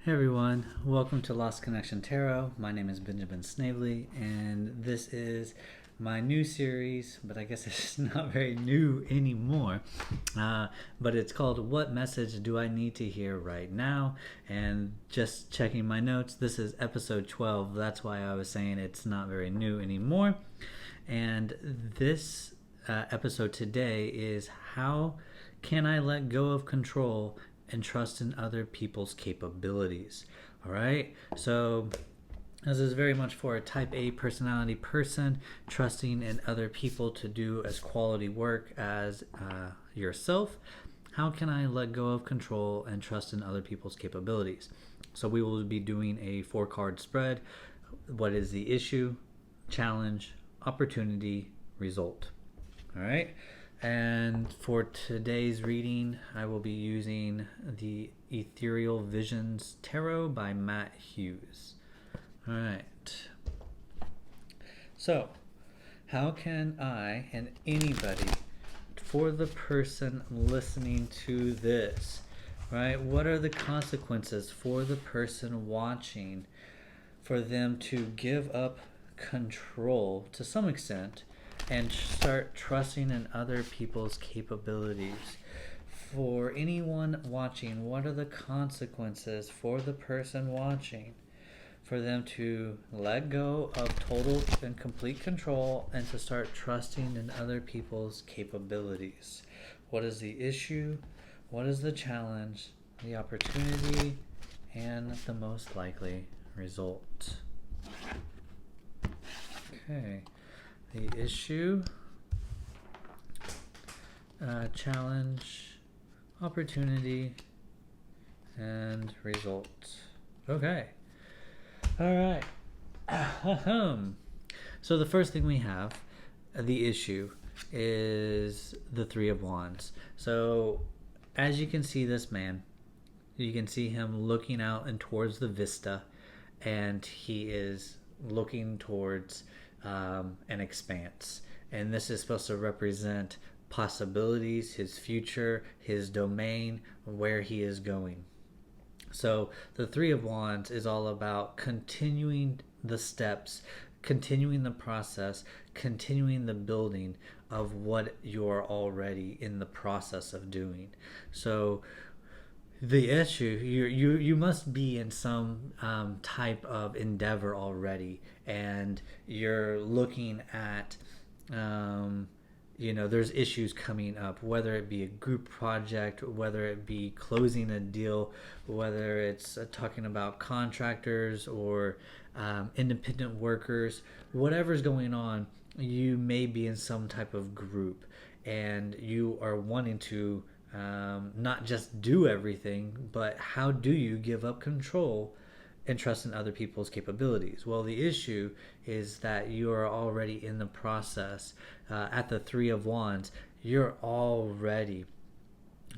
Hey everyone, welcome to Lost Connection Tarot. My name is Benjamin Snavely, and this is my new series, but I guess it's not very new anymore. But it's called What Message Do I Need to Hear Right Now? And just checking my notes, this is episode 12. That's why I was saying it's not very new anymore. And this episode today is how can I let go of control and trust in other people's capabilities? All right, so this is very much for a type A personality person, trusting in other people to do as quality work as yourself. How can I let go of control and trust in other people's capabilities? So we will be doing a 4-card spread. What is the issue, challenge, opportunity, result? All right. And for today's reading, I will be using the Ethereal Visions Tarot by Matt Hughes. All right. So, how can I and anybody, for the person listening to this, right? What are the consequences for the person watching for them to give up control to some extent and start trusting in other people's capabilities? For anyone watching, what are the consequences for the person watching for them to let go of total and complete control and to start trusting in other people's capabilities? What is the issue? What is the challenge? The opportunity and the most likely result? Okay. The issue, challenge, opportunity, and result. Okay. All right. So the first thing we have, the issue, is the Three of Wands. So as you can see this man, you can see him looking out and towards the vista, and he is looking towards an expanse. And this is supposed to represent possibilities, his future, his domain, where he is going. So the Three of Wands is all about continuing the steps, continuing the process, continuing the building of what you're already in the process of doing. So the issue, you must be in some type of endeavor already, and you're looking at there's issues coming up, whether it be a group project, whether it be closing a deal, whether it's talking about contractors or independent workers, whatever's going on. You may be in some type of group, and you are wanting to not just do everything, but how do you give up control and trust in other people's capabilities? Well, the issue is that you are already in the process. At the Three of Wands, you're already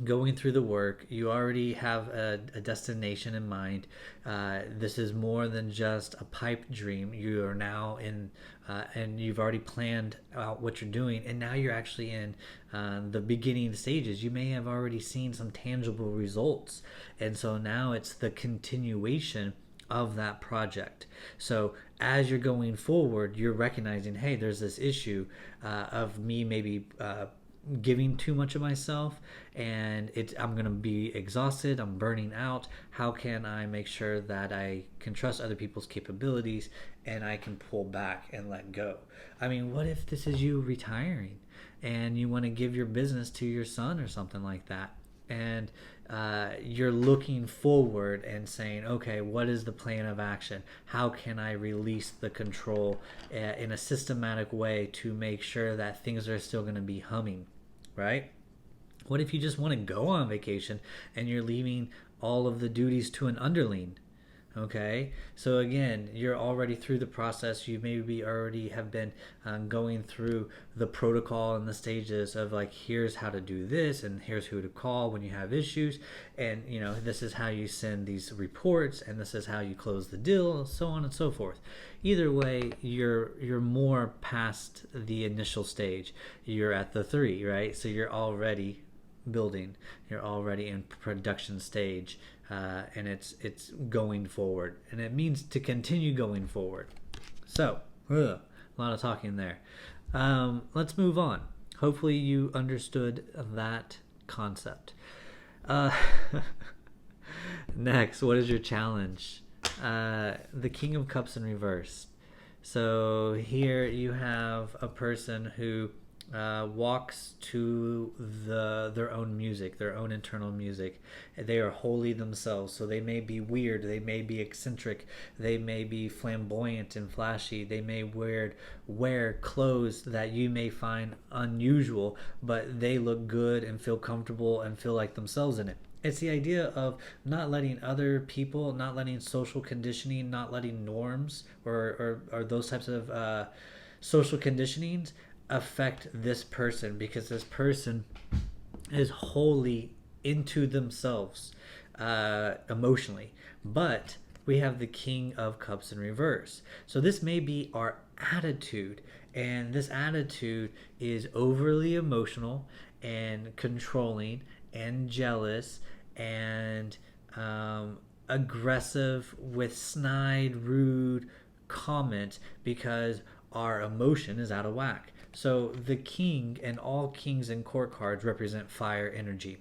going through the work. You already have a destination in mind. This is more than just a pipe dream. You are now in, and you've already planned out what you're doing, and now you're actually in the beginning stages. You may have already seen some tangible results, and so now it's the continuation of that project. So as you're going forward, you're recognizing, hey, there's this issue of me maybe giving too much of myself, and I'm going to be exhausted, I'm burning out. How can I make sure that I can trust other people's capabilities and I can pull back and let go? I mean, what if this is you retiring and you want to give your business to your son or something like that, and you're looking forward and saying, okay, what is the plan of action? How can I release the control in a systematic way to make sure that things are still going to be humming, right? What if you just want to go on vacation and you're leaving all of the duties to an underling? Okay, so again, you're already through the process. You maybe already have been going through the protocol and the stages of, like, here's how to do this and here's who to call when you have issues, and this is how you send these reports, and this is how you close the deal, so on and so forth. Either way, you're more past the initial stage. You're at the 3, right? So you're already building, you're already in production stage. and it's going forward, and it means to continue going forward. So, a lot of talking there. Let's move on. Hopefully, you understood that concept. Uh, Next, what is your challenge? The King of Cups in reverse. So here you have a person who walks to their own music, their own internal music. They are wholly themselves. So they may be weird, they may be eccentric, they may be flamboyant and flashy. They may wear clothes that you may find unusual, but they look good and feel comfortable and feel like themselves in it. It's the idea of not letting other people, not letting social conditioning, not letting norms or those types of social conditionings affect this person, because this person is wholly into themselves emotionally. But we have the King of Cups in reverse. So this may be our attitude, and this attitude is overly emotional and controlling and jealous and aggressive with snide, rude comments because our emotion is out of whack. So the king and all kings and court cards represent fire energy,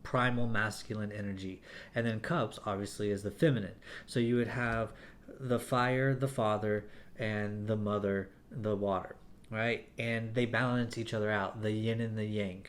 primal masculine energy. And then cups obviously is the feminine. So you would have the fire, the father, and the mother, the water, right? And they balance each other out, the yin and the yang.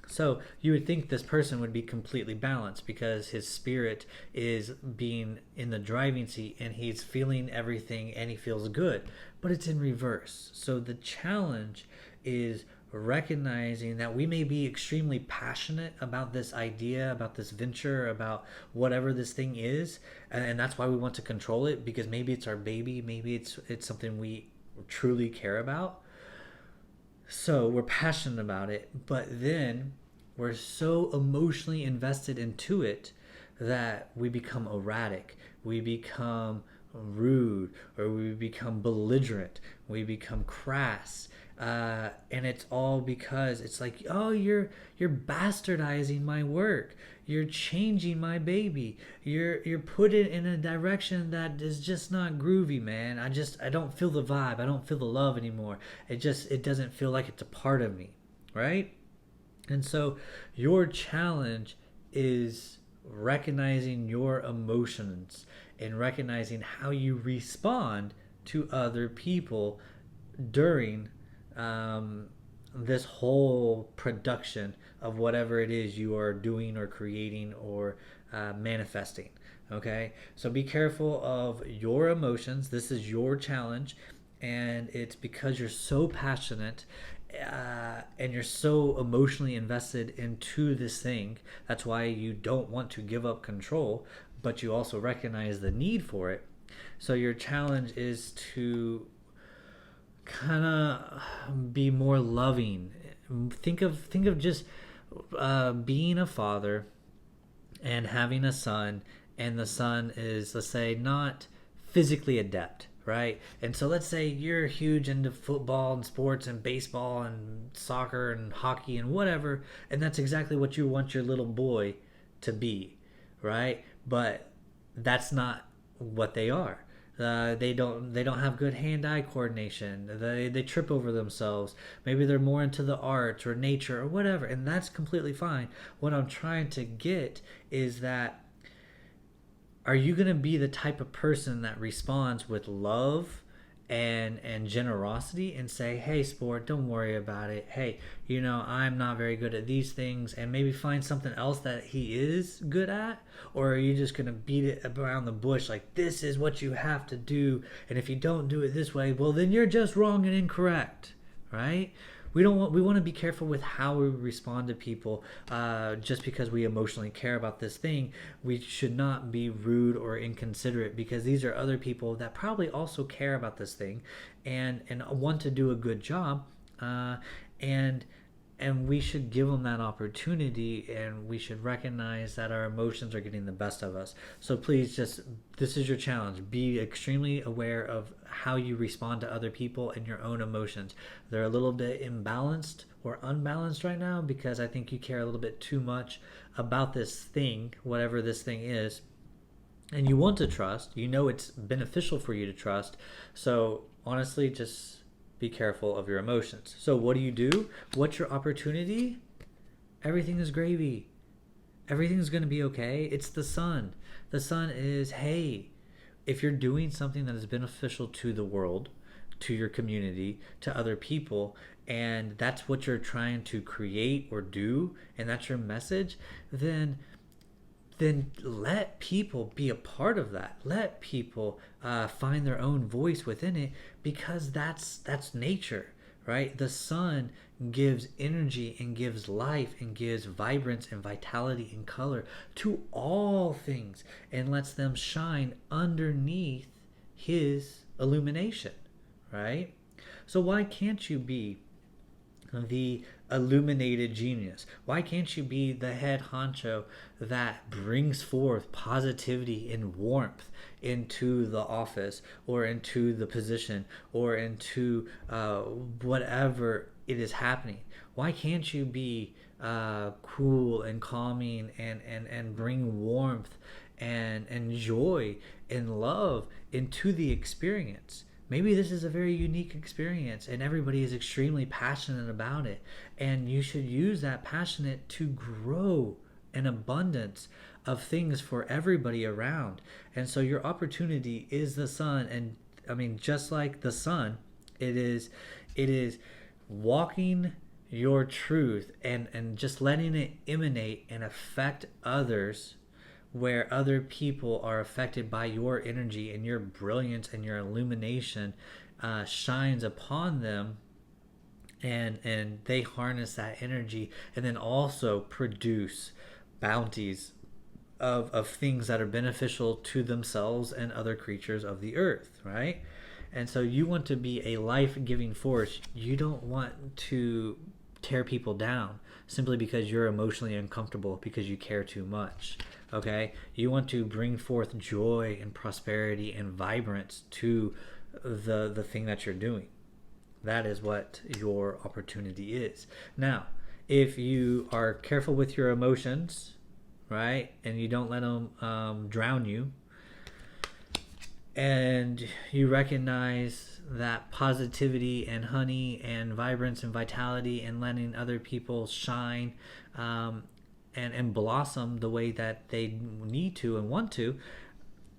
So you would think this person would be completely balanced because his spirit is being in the driving seat and he's feeling everything and he feels good, but it's in reverse. So the challenge is recognizing that we may be extremely passionate about this idea, about this venture, about whatever this thing is, and that's why we want to control it, because maybe it's our baby, maybe it's something we truly care about. So we're passionate about it, but then we're so emotionally invested into it that we become erratic, we become rude, or we become belligerent, we become crass. And it's all because it's like, oh, you're bastardizing my work, you're changing my baby, you're put it in a direction that is just not groovy, man. I don't feel the vibe, I don't feel the love anymore. It doesn't feel like it's a part of me, right? And so your challenge is recognizing your emotions and recognizing how you respond to other people during this whole production of whatever it is you are doing or creating or manifesting. Okay, so be careful of your emotions. This is your challenge, and it's because you're so passionate and you're so emotionally invested into this thing. That's why you don't want to give up control, but you also recognize the need for it. So your challenge is to kind of be more loving. Think of just being a father and having a son, and the son is, let's say, not physically adept, right? And so let's say you're huge into football and sports and baseball and soccer and hockey and whatever, and that's exactly what you want your little boy to be, right? But that's not what they are. They don't have good hand-eye coordination. They trip over themselves. Maybe they're more into the arts or nature or whatever, and that's completely fine. What I'm trying to get is that, are you going to be the type of person that responds with love and generosity and say, hey, sport, don't worry about it. Hey, I'm not very good at these things, and maybe find something else that he is good at? Or are you just going to beat it around the bush like, this is what you have to do, and if you don't do it this way, well, then you're just wrong and incorrect, right? We want to be careful with how we respond to people. Just because we emotionally care about this thing, we should not be rude or inconsiderate, because these are other people that probably also care about this thing and want to do a good job. And and we should give them that opportunity, and we should recognize that our emotions are getting the best of us. So please, just, this is your challenge: be extremely aware of how you respond to other people and your own emotions. They're a little bit imbalanced or unbalanced right now because I think you care a little bit too much about this thing, whatever this thing is, and you want to trust. You know it's beneficial for you to trust. So honestly, just be careful of your emotions. So what do? What's your opportunity? Everything is gravy. Everything's going to be okay. It's the sun. The sun is, hey, if you're doing something that is beneficial to the world, to your community, to other people, and that's what you're trying to create or do, and that's your message, then let people be a part of that. Let people find their own voice within it, because that's nature, right? The sun gives energy and gives life and gives vibrance and vitality and color to all things, and lets them shine underneath his illumination, right? So why can't you be the illuminated genius? Why can't you be the head honcho that brings forth positivity and warmth into the office, or into the position, or into whatever it is happening? Why can't you be cool and calming, and bring warmth and joy and love into the experience? Maybe this is a very unique experience and everybody is extremely passionate about it, and you should use that passionate to grow an abundance of things for everybody around. And so your opportunity is the sun. And I mean, just like the sun, it is walking your truth, and just letting it emanate and affect others, where other people are affected by your energy, and your brilliance and your illumination shines upon them, and they harness that energy, and then also produce bounties of things that are beneficial to themselves and other creatures of the earth, right? And so you want to be a life-giving force. You don't want to tear people down simply because you're emotionally uncomfortable because you care too much. Okay, you want to bring forth joy and prosperity and vibrance to the thing that you're doing. That is what your opportunity is. Now, if you are careful with your emotions, right, and you don't let them drown you, and you recognize that positivity and honey and vibrance and vitality and letting other people shine, and blossom the way that they need to and want to,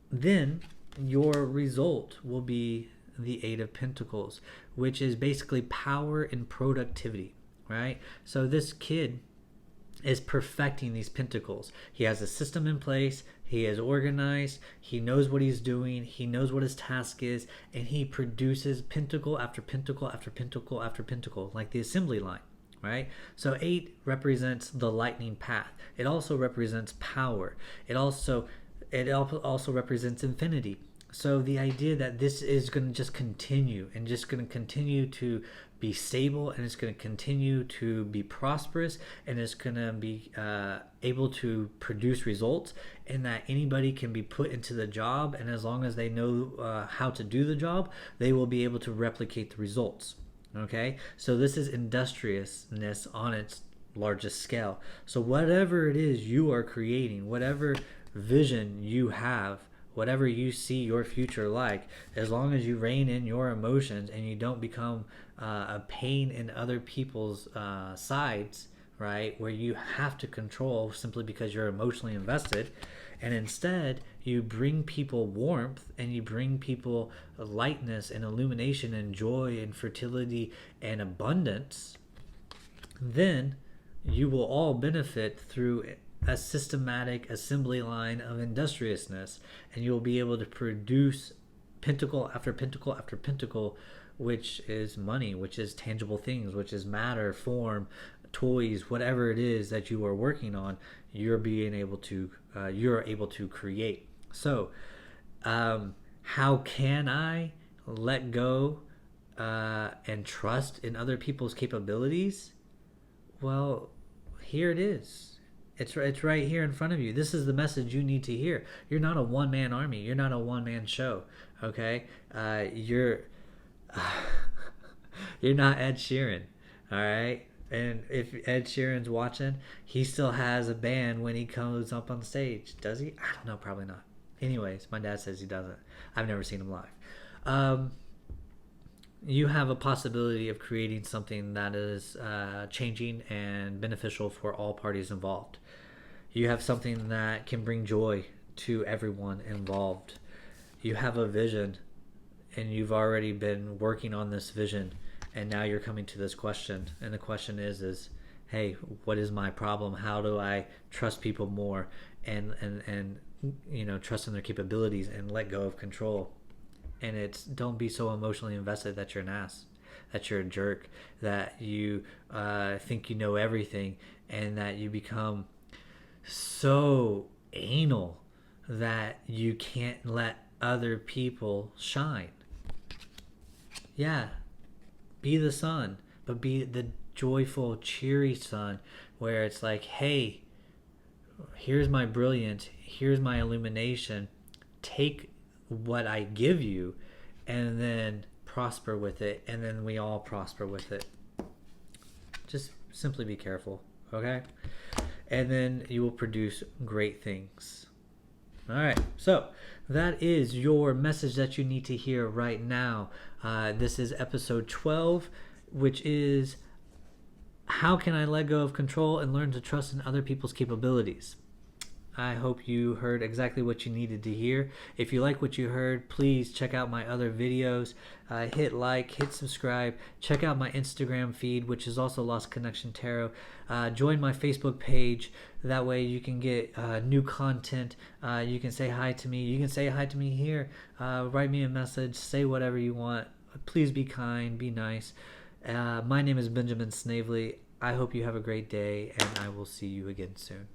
then your result will be the Eight of Pentacles, which is basically power and productivity, right? So this kid is perfecting these pentacles. He has a system in place. He is organized. He knows what he's doing. He knows what his task is, and he produces pentacle after pentacle after pentacle after pentacle, like the assembly line, right? So 8 represents the lightning path. It also represents power. It also represents infinity. So the idea that this is going to just continue, and just going to continue to be stable, and it's going to continue to be prosperous, and it's going to be able to produce results, and that anybody can be put into the job, and as long as they know how to do the job, they will be able to replicate the results. Okay, so this is industriousness on its largest scale. So whatever it is you are creating, whatever vision you have, whatever you see your future like, as long as you rein in your emotions and you don't become a pain in other people's sides, right, where you have to control simply because you're emotionally invested, and instead you bring people warmth, and you bring people lightness and illumination and joy and fertility and abundance, then you will all benefit through a systematic assembly line of industriousness, and you'll be able to produce pentacle after pentacle after pentacle, which is money, which is tangible things, which is matter, form, toys, whatever it is that you are working on, you're able to create. So how can I let go and trust in other people's capabilities? Well, here it is. It's right here in front of you. This is the message you need to hear. You're not a one man army. You're not a one man show. Okay, you're you're not Ed Sheeran. All right. And if Ed Sheeran's watching, he still has a band when he comes up on stage. Does he? I don't know. Probably not. Anyways, my dad says he doesn't. I've never seen him live. Um, you have a possibility of creating something that is changing and beneficial for all parties involved. You have something that can bring joy to everyone involved. You have a vision, and you've already been working on this vision, and now you're coming to this question. And the question is hey, what is my problem? How do I trust people more, and trust in their capabilities and let go of control? And it's, don't be so emotionally invested that you're an ass, that you're a jerk, that you think you know everything, and that you become so anal that you can't let other people shine. Yeah, be the sun, but be the joyful, cheery sun, where it's like, hey, here's my brilliance, here's my illumination. Take what I give you and then prosper with it, and then we all prosper with it. Just simply be careful, okay? And then you will produce great things. All right, so that is your message that you need to hear right now. This is episode 12, which is how can I let go of control and learn to trust in other people's capabilities. I hope you heard exactly what you needed to hear. If you like what you heard, please check out my other videos. Hit like, hit subscribe. Check out my Instagram feed, which is also Lost Connection Tarot. Join my Facebook page. That way you can get new content. You can say hi to me. You can say hi to me here. Write me a message. Say whatever you want. Please be kind. Be nice. My name is Benjamin Snavely. I hope you have a great day, and I will see you again soon.